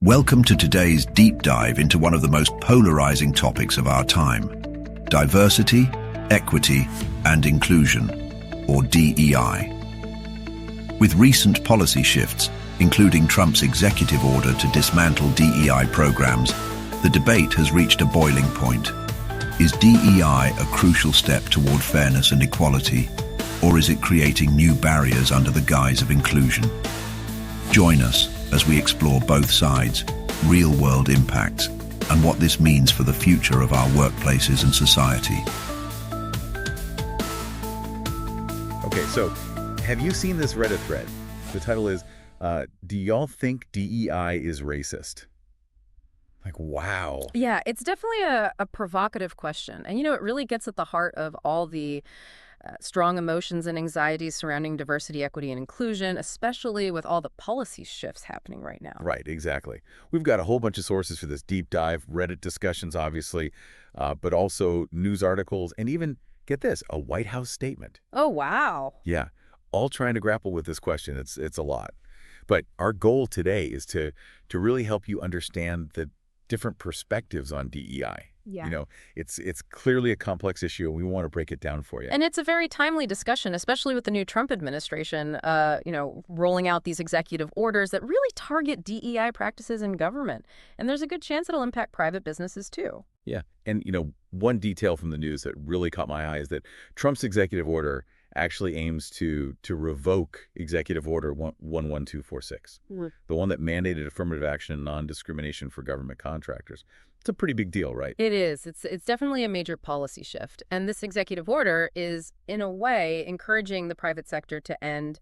Welcome to today's deep dive into one of the most polarizing topics of our time: diversity, equity, and inclusion, or DEI. With recent policy shifts, including Trump's executive order to dismantle DEI programs, the debate has reached a boiling point. Is DEI a crucial step toward fairness and equality, or is it creating new barriers under the guise of inclusion? Join us as we explore both sides, real-world impacts, and what this means for the future of our workplaces and society. Okay, so have you seen this Reddit thread? The title is, do y'all think DEI is racist? Like, wow. Yeah, it's definitely a provocative question. And, it really gets at the heart of all the strong emotions and anxieties surrounding diversity, equity, and inclusion, especially with all the policy shifts happening right now. Right, exactly. We've got a whole bunch of sources for this deep dive, Reddit discussions, obviously, but also news articles, and even, get this, a White House statement. Oh, wow. Yeah, all trying to grapple with this question. It's a lot. But our goal today is to really help you understand the different perspectives on DEI. Yeah. It's clearly a complex issue, and we want to break it down for you. And it's a very timely discussion, especially with the new Trump administration, rolling out these executive orders that really target DEI practices in government. And there's a good chance it'll impact private businesses, too. Yeah. And, one detail from the news that really caught my eye is that Trump's executive order actually aims to revoke Executive Order 11246, the one that mandated affirmative action and non-discrimination for government contractors. It's a pretty big deal, right? It is. It's definitely a major policy shift. And this executive order is, in a way, encouraging the private sector to end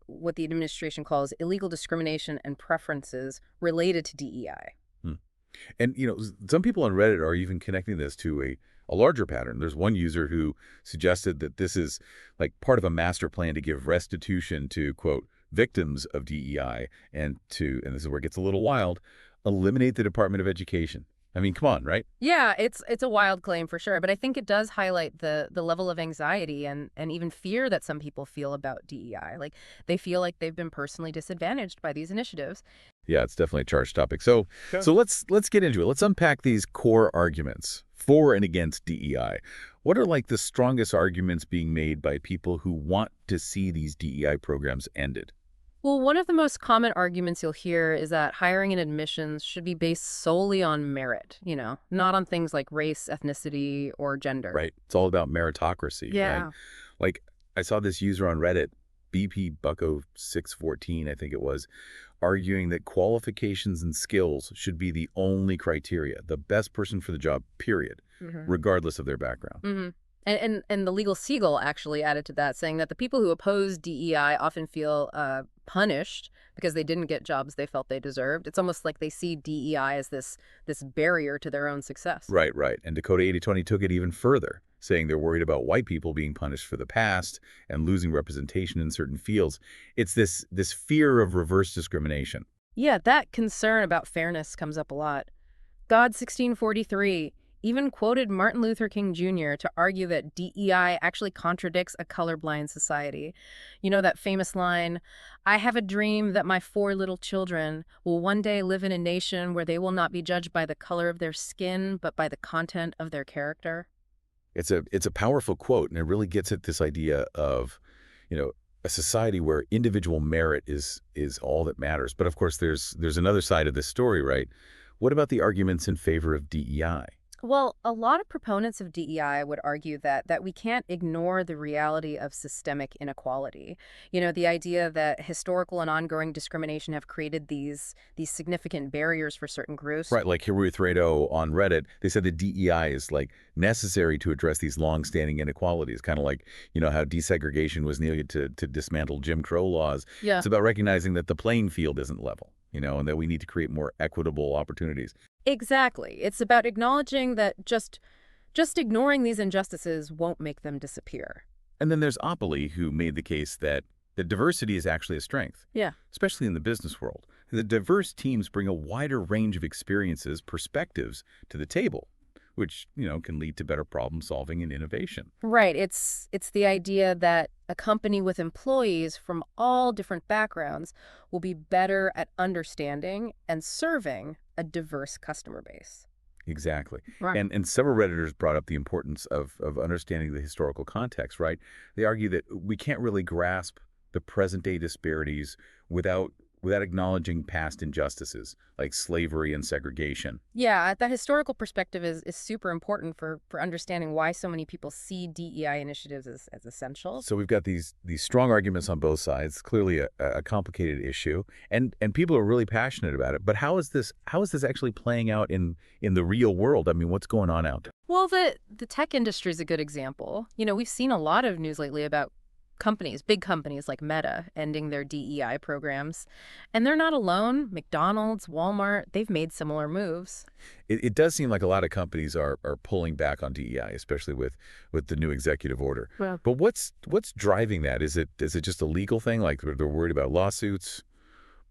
what the administration calls illegal discrimination and preferences related to DEI. And, some people on Reddit are even connecting this to a larger pattern. There's one user who suggested that this is like part of a master plan to give restitution to, quote, victims of DEI and this is where it gets a little wild, eliminate the Department of Education. I mean, come on, right? Yeah, it's a wild claim for sure, but I think it does highlight the level of anxiety and even fear that some people feel about DEI. Like, they feel like they've been personally disadvantaged by these initiatives. Yeah, it's definitely a charged topic. So let's get into it. Let's unpack these core arguments for and against DEI. What are like the strongest arguments being made by people who want to see these DEI programs ended? Well, one of the most common arguments you'll hear is that hiring and admissions should be based solely on merit, not on things like race, ethnicity, or gender. Right. It's all about meritocracy. Yeah. Right? Like, I saw this user on Reddit, BP Bucko 614, I think it was, arguing that qualifications and skills should be the only criteria, the best person for the job, period, regardless of their background. And the Legal Seagull actually added to that, saying that the people who oppose DEI often feel punished because they didn't get jobs they felt they deserved. It's almost like they see DEI as this barrier to their own success. Right. And Dakota 8020 took it even further, saying they're worried about white people being punished for the past and losing representation in certain fields. It's this fear of reverse discrimination. Yeah, that concern about fairness comes up a lot. God 1643 even quoted Martin Luther King Jr. to argue that DEI actually contradicts a colorblind society. That famous line, "I have a dream that my 4 little children will one day live in a nation where they will not be judged by the color of their skin, but by the content of their character." It's a powerful quote, and it really gets at this idea of, a society where individual merit is all that matters. But of course, there's another side of this story, right? What about the arguments in favor of DEI? Well, a lot of proponents of DEI would argue that we can't ignore the reality of systemic inequality. The idea that historical and ongoing discrimination have created these significant barriers for certain groups. Right, like Hiru Thredo on Reddit, they said that DEI is like necessary to address these long-standing inequalities, kind of like, how desegregation was needed to dismantle Jim Crow laws. Yeah. It's about recognizing that the playing field isn't level, and that we need to create more equitable opportunities. Exactly. It's about acknowledging that just ignoring these injustices won't make them disappear. And then there's Opoly, who made the case that diversity is actually a strength. Yeah. Especially in the business world. The diverse teams bring a wider range of experiences, perspectives to the table, which, can lead to better problem solving and innovation. Right. It's the idea that a company with employees from all different backgrounds will be better at understanding and serving a diverse customer base. Exactly. Right. And several Redditors brought up the importance of understanding the historical context, right? They argue that we can't really grasp the present day disparities without acknowledging past injustices like slavery and segregation. Yeah, that historical perspective is super important for understanding why so many people see DEI initiatives as essential. So we've got these strong arguments on both sides, clearly a complicated issue, and people are really passionate about it. But how is this actually playing out in the real world? I mean, what's going on out there? Well, the tech industry is a good example. We've seen a lot of news lately about companies, big companies like Meta, ending their DEI programs. And they're not alone. McDonald's, Walmart, they've made similar moves. It does seem like a lot of companies are pulling back on DEI, especially with the new executive order. Well, But what's driving that? Is it just a legal thing, like they're worried about lawsuits,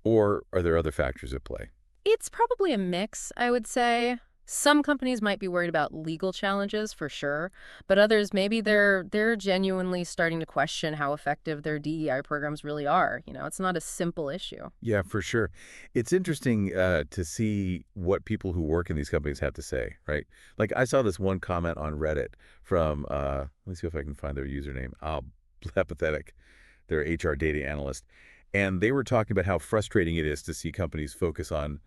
or are there other factors at play? it's probably a mix, I would say. Some companies might be worried about legal challenges for sure, but others maybe they're genuinely starting to question how effective their DEI programs really are. It's not a simple issue. Yeah, for sure. It's interesting to see what people who work in these companies have to say, right? Like I saw this one comment on Reddit from, let me see if I can find their username, Apathetic, their HR data analyst. And they were talking about how frustrating it is to see companies focus on,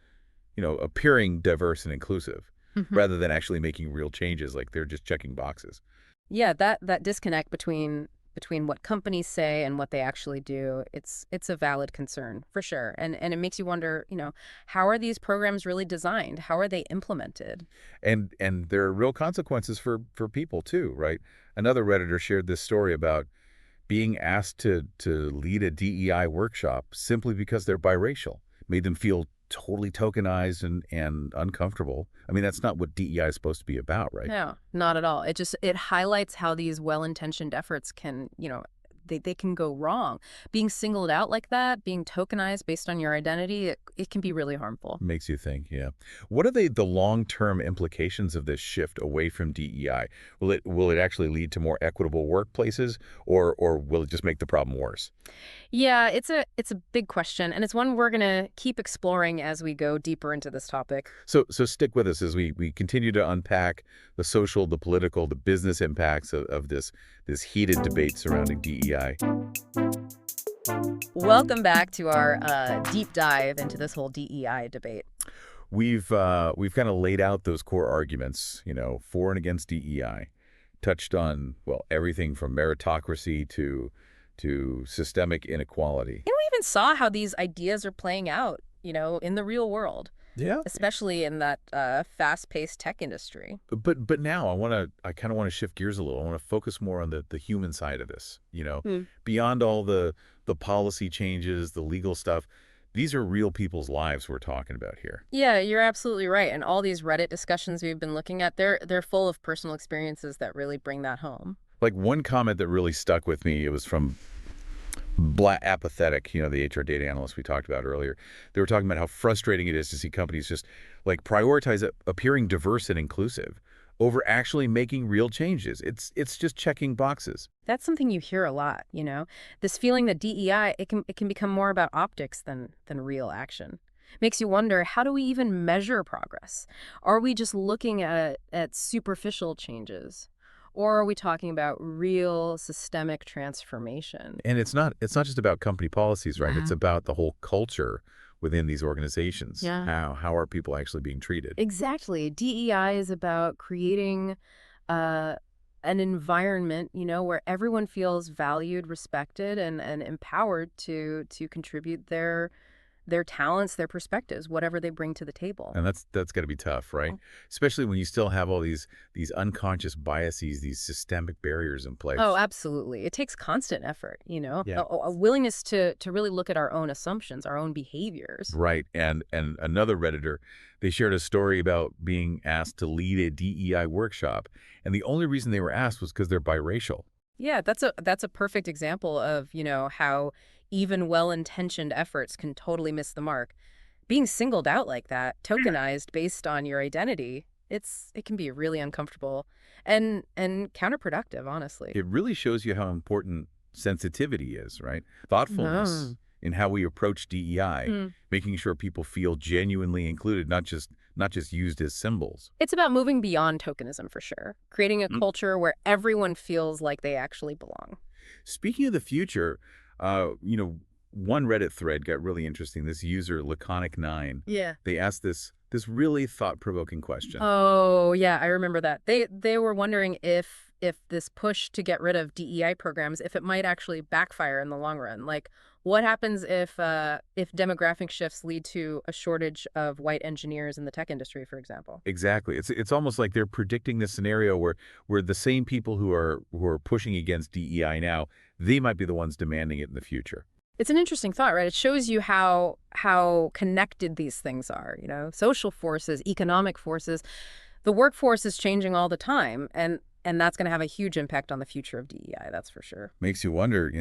appearing diverse and inclusive Mhm. rather than actually making real changes. Like they're just checking boxes. Yeah, that disconnect between what companies say and what they actually do, it's a valid concern for sure. And it makes you wonder, how are these programs really designed? How are they implemented? And there are real consequences for people too, right? Another Redditor shared this story about being asked to lead a DEI workshop simply because they're biracial. Made them feel totally tokenized and uncomfortable. I mean, that's not what DEI is supposed to be about, right? No, not at all. It highlights how these well-intentioned efforts can, they can go wrong. Being singled out like that, being tokenized based on your identity, it can be really harmful. Makes you think, yeah. What are the long-term implications of this shift away from DEI? Will it actually lead to more equitable workplaces, or will it just make the problem worse? Yeah, it's a big question, and it's one we're gonna keep exploring as we go deeper into this topic. So stick with us as we continue to unpack the social, the political, the business impacts of this heated debate surrounding DEI. Welcome back to our deep dive into this whole DEI debate. We've kind of laid out those core arguments, for and against DEI, touched on, well, everything from meritocracy to systemic inequality. And we even saw how these ideas are playing out, in the real world, Yeah. especially in that fast-paced tech industry. But now I kind of want to shift gears a little. I want to focus more on the human side of this, Hmm. beyond all the policy changes, the legal stuff. These are real people's lives we're talking about here. Yeah, you're absolutely right. And all these Reddit discussions we've been looking at, they're full of personal experiences that really bring that home. Like one comment that really stuck with me, it was from Apathetic, the HR data analyst we talked about earlier. They were talking about how frustrating it is to see companies just like prioritize appearing diverse and inclusive over actually making real changes. It's just checking boxes. That's something you hear a lot, this feeling that DEI, it can become more about optics than real action. Makes you wonder, how do we even measure progress? Are we just looking at superficial changes? Or are we talking about real systemic transformation? And it's not just about company policies, right? It's Yeah. about the whole culture within these organizations. Yeah. How are people actually being treated? Exactly. DEI is about creating uh, an environment, where everyone feels valued, respected, and empowered to contribute their talents, their perspectives, whatever they bring to the table. And that's got to be tough, right? Especially when you still have all these unconscious biases, these systemic barriers in place. Oh, absolutely. It takes constant effort, Yeah. a willingness to really look at our own assumptions, our own behaviors. Right. And another Redditor, they shared a story about being asked to lead a DEI workshop. And the only reason they were asked was because they're biracial. Yeah, that's a perfect example of, how even well-intentioned efforts can totally miss the mark. Being singled out like that, tokenized based on your identity, It can be really uncomfortable and counterproductive, honestly. It really shows you how important sensitivity is, right? Thoughtfulness Oh. in how we approach DEI, Hmm. making sure people feel genuinely included, not just used as symbols. It's about moving beyond tokenism for sure, creating a Mm. culture where everyone feels like they actually belong. Speaking of the future, uh, you know, one Reddit thread got really interesting. This user, Laconic9, Yeah. they asked this really thought-provoking question. Oh, yeah, I remember that. They were wondering if this push to get rid of DEI programs, if it might actually backfire in the long run. Like, what happens if demographic shifts lead to a shortage of white engineers in the tech industry, for example? Exactly. It's almost like they're predicting this scenario where the same people who are pushing against DEI now, they might be the ones demanding it in the future. It's an interesting thought, right? It shows you how connected these things are, social forces, economic forces. The workforce is changing all the time, and that's going to have a huge impact on the future of DEI, that's for sure. Makes you wonder,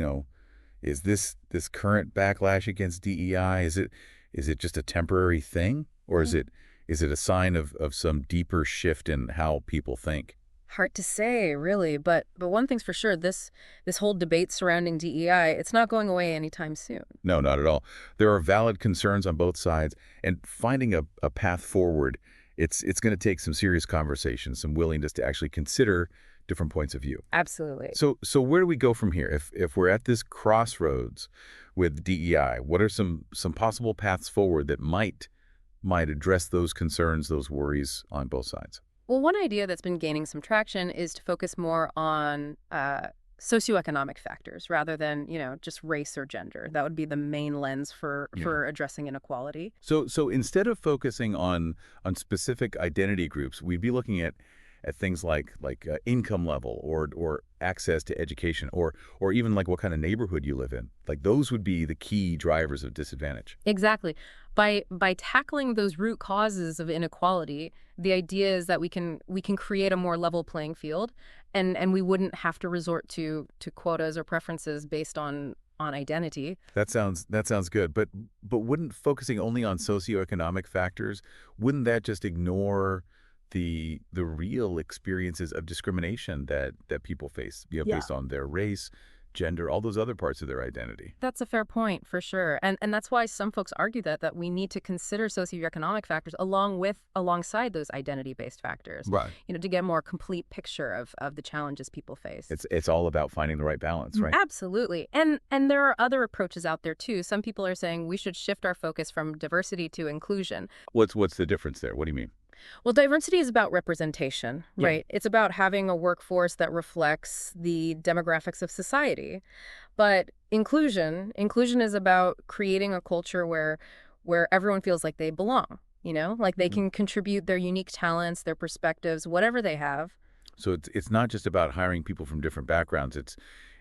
is this current backlash against DEI, is it just a temporary thing, or is it a sign of some deeper shift in how people think? Hard to say, really, but one thing's for sure, this whole debate surrounding DEI, it's not going away anytime soon. No, not at all. There are valid concerns on both sides, and finding a path forward, it's going to take some serious conversation, some willingness to actually consider different points of view. Absolutely. So where do we go from here? If we're at this crossroads with DEI, what are some possible paths forward that might address those concerns, those worries on both sides? Well, one idea that's been gaining some traction is to focus more on socioeconomic factors rather than, just race or gender. That would be the main lens for addressing inequality. So instead of focusing on specific identity groups, we'd be looking at things like income level or access to education or even like what kind of neighborhood you live in. Like those would be the key drivers of disadvantage. Exactly. By tackling those root causes of inequality, the idea is that we can create a more level playing field, and we wouldn't have to resort to quotas or preferences based on identity. That sounds good. But wouldn't focusing only on socioeconomic factors, wouldn't that just ignore the real experiences of discrimination that people face, Yeah. based on their race, gender, all those other parts of their identity? That's a fair point, for sure. And that's why some folks argue that we need to consider socioeconomic factors alongside those identity-based factors, Right. to get a more complete picture of the challenges people face. It's all about finding the right balance, right? Absolutely. And there are other approaches out there too. Some people are saying we should shift our focus from diversity to inclusion. What's the difference there? What do you mean? Well, diversity is about representation, Yeah. right? It's about having a workforce that reflects the demographics of society. But inclusion is about creating a culture where everyone feels like they belong, like they Mhm. can contribute their unique talents, their perspectives, whatever they have. So it's not just about hiring people from different backgrounds.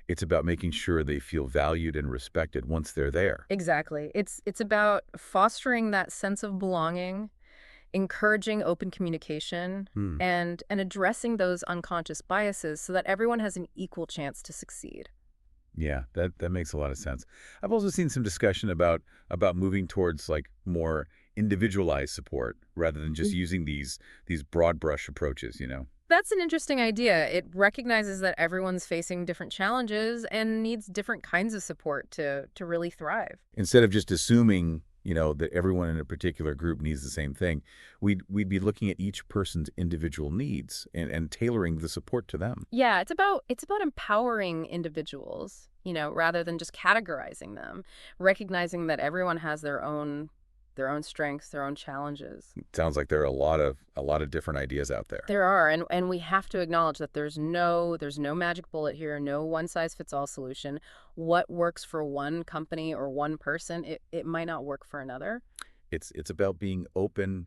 It's about making sure they feel valued and respected once they're there. Exactly. It's about fostering that sense of belonging, encouraging open communication, Hmm. and addressing those unconscious biases so that everyone has an equal chance to succeed. Yeah, that makes a lot of sense. I've also seen some discussion about moving towards like more individualized support rather than just using these broad brush approaches. That's an interesting idea. It recognizes that everyone's facing different challenges and needs different kinds of support to really thrive. Instead of just assuming, that everyone in a particular group needs the same thing, we'd be looking at each person's individual needs and tailoring the support to them. Yeah, it's about empowering individuals, rather than just categorizing them, recognizing that everyone has their own strengths, their own challenges. Sounds like there are a lot of different ideas out there. There are, and we have to acknowledge that there's no magic bullet here, no one size fits all solution. What works for one company or one person, it might not work for another. It's about being open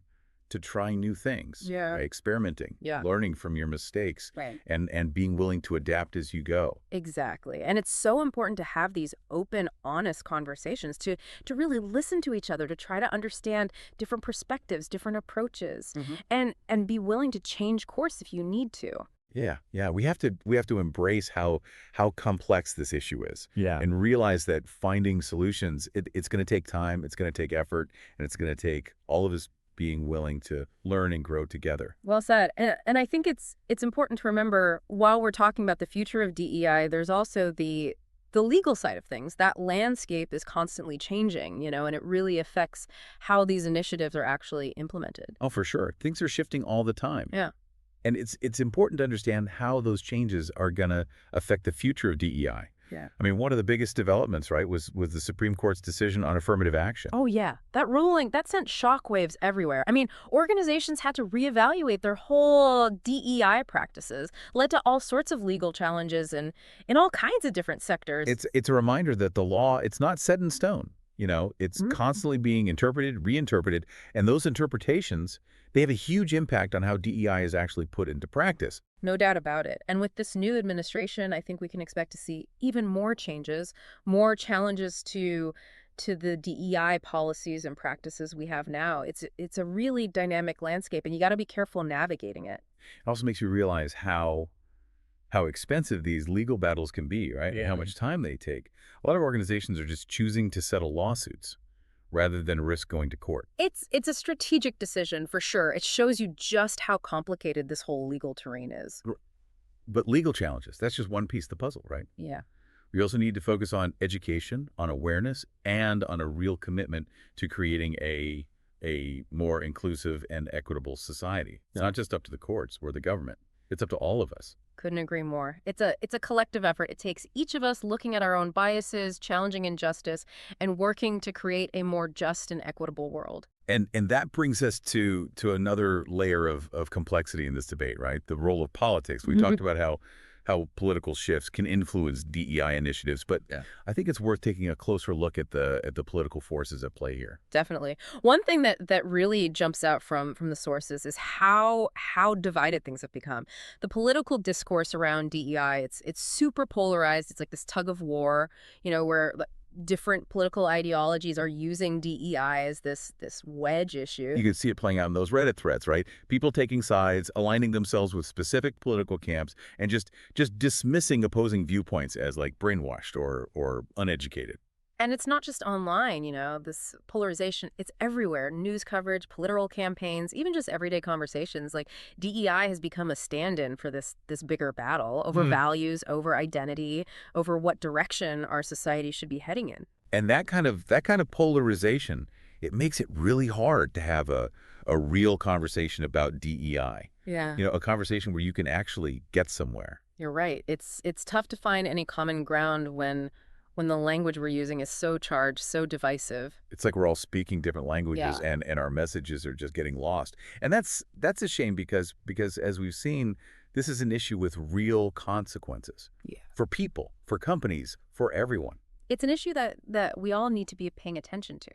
to trying new things, Yeah. right? Experimenting, Yeah. learning from your mistakes, Right. and being willing to adapt as you go. Exactly. And it's so important to have these open, honest conversations, to really listen to each other, to try to understand different perspectives, different approaches, and be willing to change course if you need to. Yeah. We have to embrace how complex this issue is. Yeah. And realize that finding solutions, it's going to take time, it's going to take effort, and it's going to take all of us being willing to learn and grow together. Well said. And I think it's important to remember while we're talking about the future of DEI, there's also the legal side of things. That landscape is constantly changing, and it really affects how these initiatives are actually implemented. Oh, for sure. Things are shifting all the time. Yeah. And it's important to understand how those changes are going to affect the future of DEI. Yeah. I mean, one of the biggest developments, right, was the Supreme Court's decision on affirmative action. Oh, yeah. That ruling, that sent shockwaves everywhere. I mean, organizations had to reevaluate their whole DEI practices, led to all sorts of legal challenges and in all kinds of different sectors. It's a reminder that the law, it's not set in stone. It's Mhm. constantly being interpreted, reinterpreted, and those interpretations, they have a huge impact on how DEI is actually put into practice. No doubt about it. And with this new administration, I think we can expect to see even more changes, more challenges to the DEI policies and practices we have now. It's a really dynamic landscape, and you got to be careful navigating it. It also makes you realize how expensive these legal battles can be, right? And how much time they take. A lot of organizations are just choosing to settle lawsuits rather than risk going to court. It's a strategic decision for sure. It shows you just how complicated this whole legal terrain is. But legal challenges, that's just one piece of the puzzle, right? Yeah. We also need to focus on education, on awareness, and on a real commitment to creating a more inclusive and equitable society. It's not just up to the courts or the government. It's up to all of us. Couldn't agree more. It's a collective effort. It takes each of us looking at our own biases, challenging injustice, and working to create a more just and equitable world. And that brings us to another layer of complexity in this debate, right? The role of politics. We talked about how political shifts can influence DEI initiatives, but I think it's worth taking a closer look at the political forces at play here. Definitely. One thing that really jumps out from the sources is how divided things have become. The political discourse around DEI, it's super polarized. It's like this tug of war, where different political ideologies are using DEI as this wedge issue. You can see it playing out in those Reddit threads, right? People taking sides, aligning themselves with specific political camps, and just dismissing opposing viewpoints as like brainwashed or uneducated. And it's not just online, this polarization, it's everywhere. News coverage, political campaigns, even just everyday conversations. Like DEI has become a stand-in for this bigger battle over values, over identity, over what direction our society should be heading in. And that kind of polarization, it makes it really hard to have a real conversation about DEI. Yeah. A conversation where you can actually get somewhere. You're right. It's tough to find any common ground when the language we're using is so charged, so divisive. It's like we're all speaking different languages and our messages are just getting lost. And that's a shame because as we've seen, this is an issue with real consequences. Yeah. For people, for companies, for everyone. It's an issue that we all need to be paying attention to,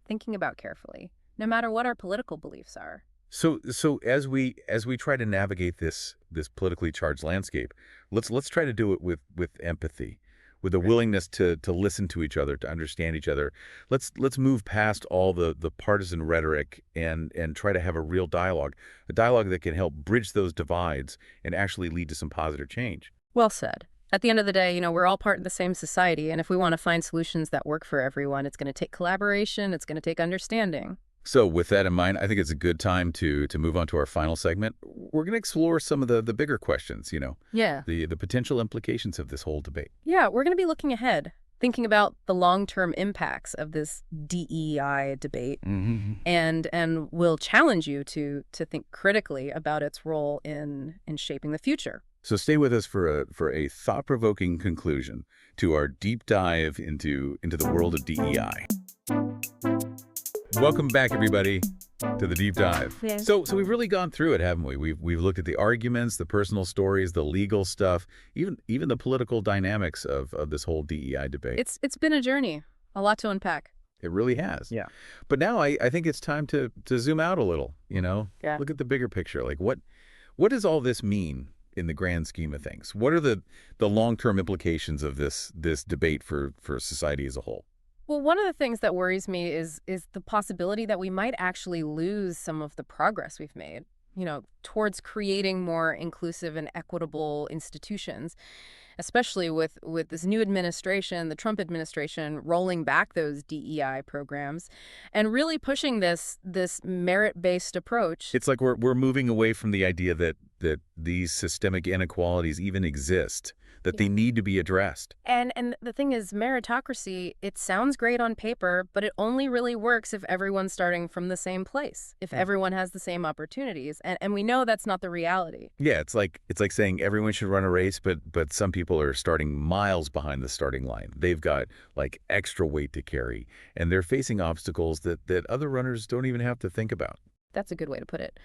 thinking about carefully, no matter what our political beliefs are. So as we try to navigate this politically charged landscape, let's try to do it with empathy, with a willingness to listen to each other, to understand each other. Let's move past all the partisan rhetoric and try to have a real dialogue, a dialogue that can help bridge those divides and actually lead to some positive change. Well said. At the end of the day, we're all part of the same society, and if we want to find solutions that work for everyone, it's going to take collaboration, it's going to take understanding. So with that in mind, I think it's a good time to move on to our final segment. We're going to explore some of the bigger questions, Yeah. the potential implications of this whole debate. Yeah, we're going to be looking ahead, thinking about the long-term impacts of this DEI debate, and we'll challenge you to think critically about its role in shaping the future. So stay with us for a thought-provoking conclusion to our deep dive into the world of DEI. Welcome back, everybody, to the deep dive. Yeah. So we've really gone through it, haven't we? We've looked at the arguments, the personal stories, the legal stuff, even the political dynamics of this whole DEI debate. It's been a journey, a lot to unpack. It really has. Yeah. But now I think it's time to zoom out a little. Yeah. Look at the bigger picture. Like what does all this mean in the grand scheme of things? What are the long-term implications of this debate for society as a whole? Well, one of the things that worries me is the possibility that we might actually lose some of the progress we've made, towards creating more inclusive and equitable institutions. especially with this new administration, the Trump administration, rolling back those DEI programs and really pushing this merit-based approach. It's like we're moving away from the idea that these systemic inequalities even exist, that they need to be addressed. And the thing is, meritocracy, it sounds great on paper, but it only really works if everyone's starting from the same place, if everyone has the same opportunities. And we know that's not the reality. Yeah, it's like saying everyone should run a race, but some people are starting miles behind the starting line. They've got like extra weight to carry, and they're facing obstacles that other runners don't even have to think about. That's a good way to put it.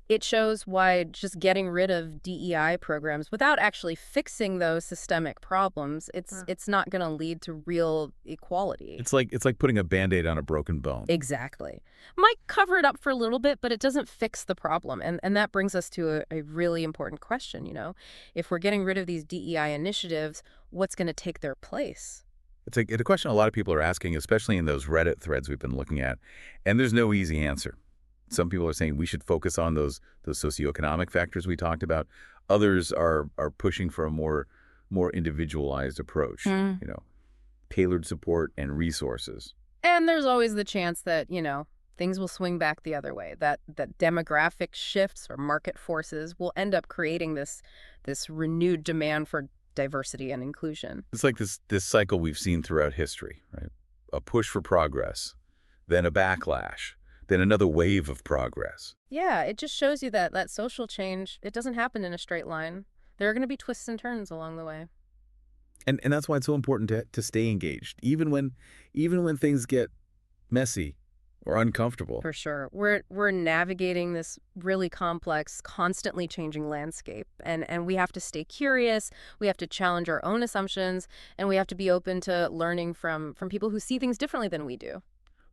It shows why just getting rid of DEI programs without actually fixing those systemic problems, it's not going to lead to real equality. It's like putting a Band-Aid on a broken bone. Exactly. Might cover it up for a little bit, but it doesn't fix the problem. And that brings us to a really important question, you know. If we're getting rid of these DEI initiatives, what's going to take their place? It's a question a lot of people are asking, especially in those Reddit threads we've been looking at, and there's no easy answer. Some people are saying we should focus on those socioeconomic factors we talked about. Others are pushing for a more individualized approach, tailored support and resources. And there's always the chance that, things will swing back the other way, that demographic shifts or market forces will end up creating this renewed demand for diversity and inclusion. It's like this cycle we've seen throughout history, right? A push for progress, then a backlash, then another wave of progress. Yeah, it just shows you that social change, it doesn't happen in a straight line. There are going to be twists and turns along the way. And that's why it's so important to stay engaged, even when things get messy or uncomfortable. For sure. We're navigating this really complex, constantly changing landscape. And we have to stay curious, we have to challenge our own assumptions, and we have to be open to learning from people who see things differently than we do.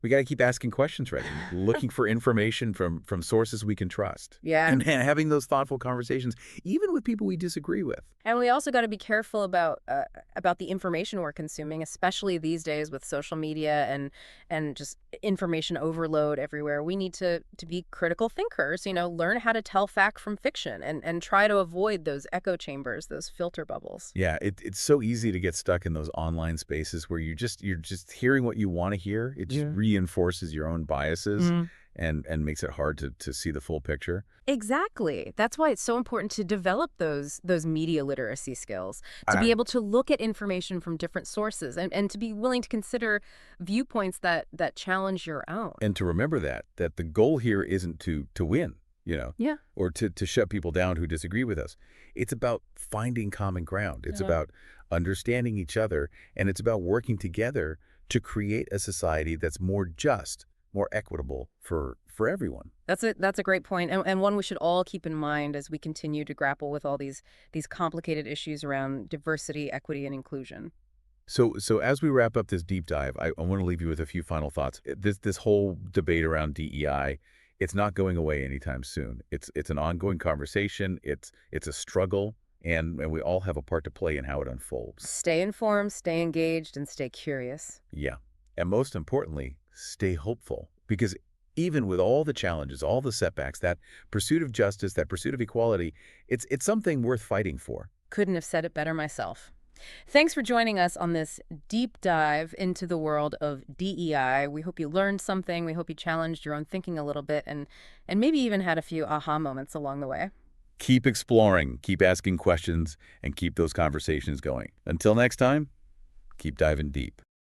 We got to keep asking questions, right? Looking for information from sources we can trust. Yeah. And having those thoughtful conversations, even with people we disagree with. And we also got to be careful about the information we're consuming, especially these days with social media and just information overload everywhere. We need to be critical thinkers, learn how to tell fact from fiction and try to avoid those echo chambers, those filter bubbles. Yeah, it's so easy to get stuck in those online spaces where you're just hearing what you want to hear. It just reinforces your own biases and makes it hard to see the full picture. Exactly. That's why it's so important to develop those media literacy skills, to be able to look at information from different sources and to be willing to consider viewpoints that challenge your own. And to remember that the goal here isn't to win, or to shut people down who disagree with us. It's about finding common ground. It's about understanding each other, and it's about working together to create a society that's more just, more equitable for everyone. That's a great point, and one we should all keep in mind as we continue to grapple with all these complicated issues around diversity, equity, and inclusion. So as we wrap up this deep dive, I want to leave you with a few final thoughts. This whole debate around DEI, it's not going away anytime soon. It's an ongoing conversation. It's a struggle, and we all have a part to play in how it unfolds. Stay informed, stay engaged, and stay curious. Yeah, and most importantly, stay hopeful, because even with all the challenges, all the setbacks, that pursuit of justice, that pursuit of equality, it's something worth fighting for. Couldn't have said it better myself. Thanks for joining us on this deep dive into the world of DEI. We hope you learned something. We hope you challenged your own thinking a little bit and maybe even had a few aha moments along the way. Keep exploring, keep asking questions, and keep those conversations going. Until next time, keep diving deep.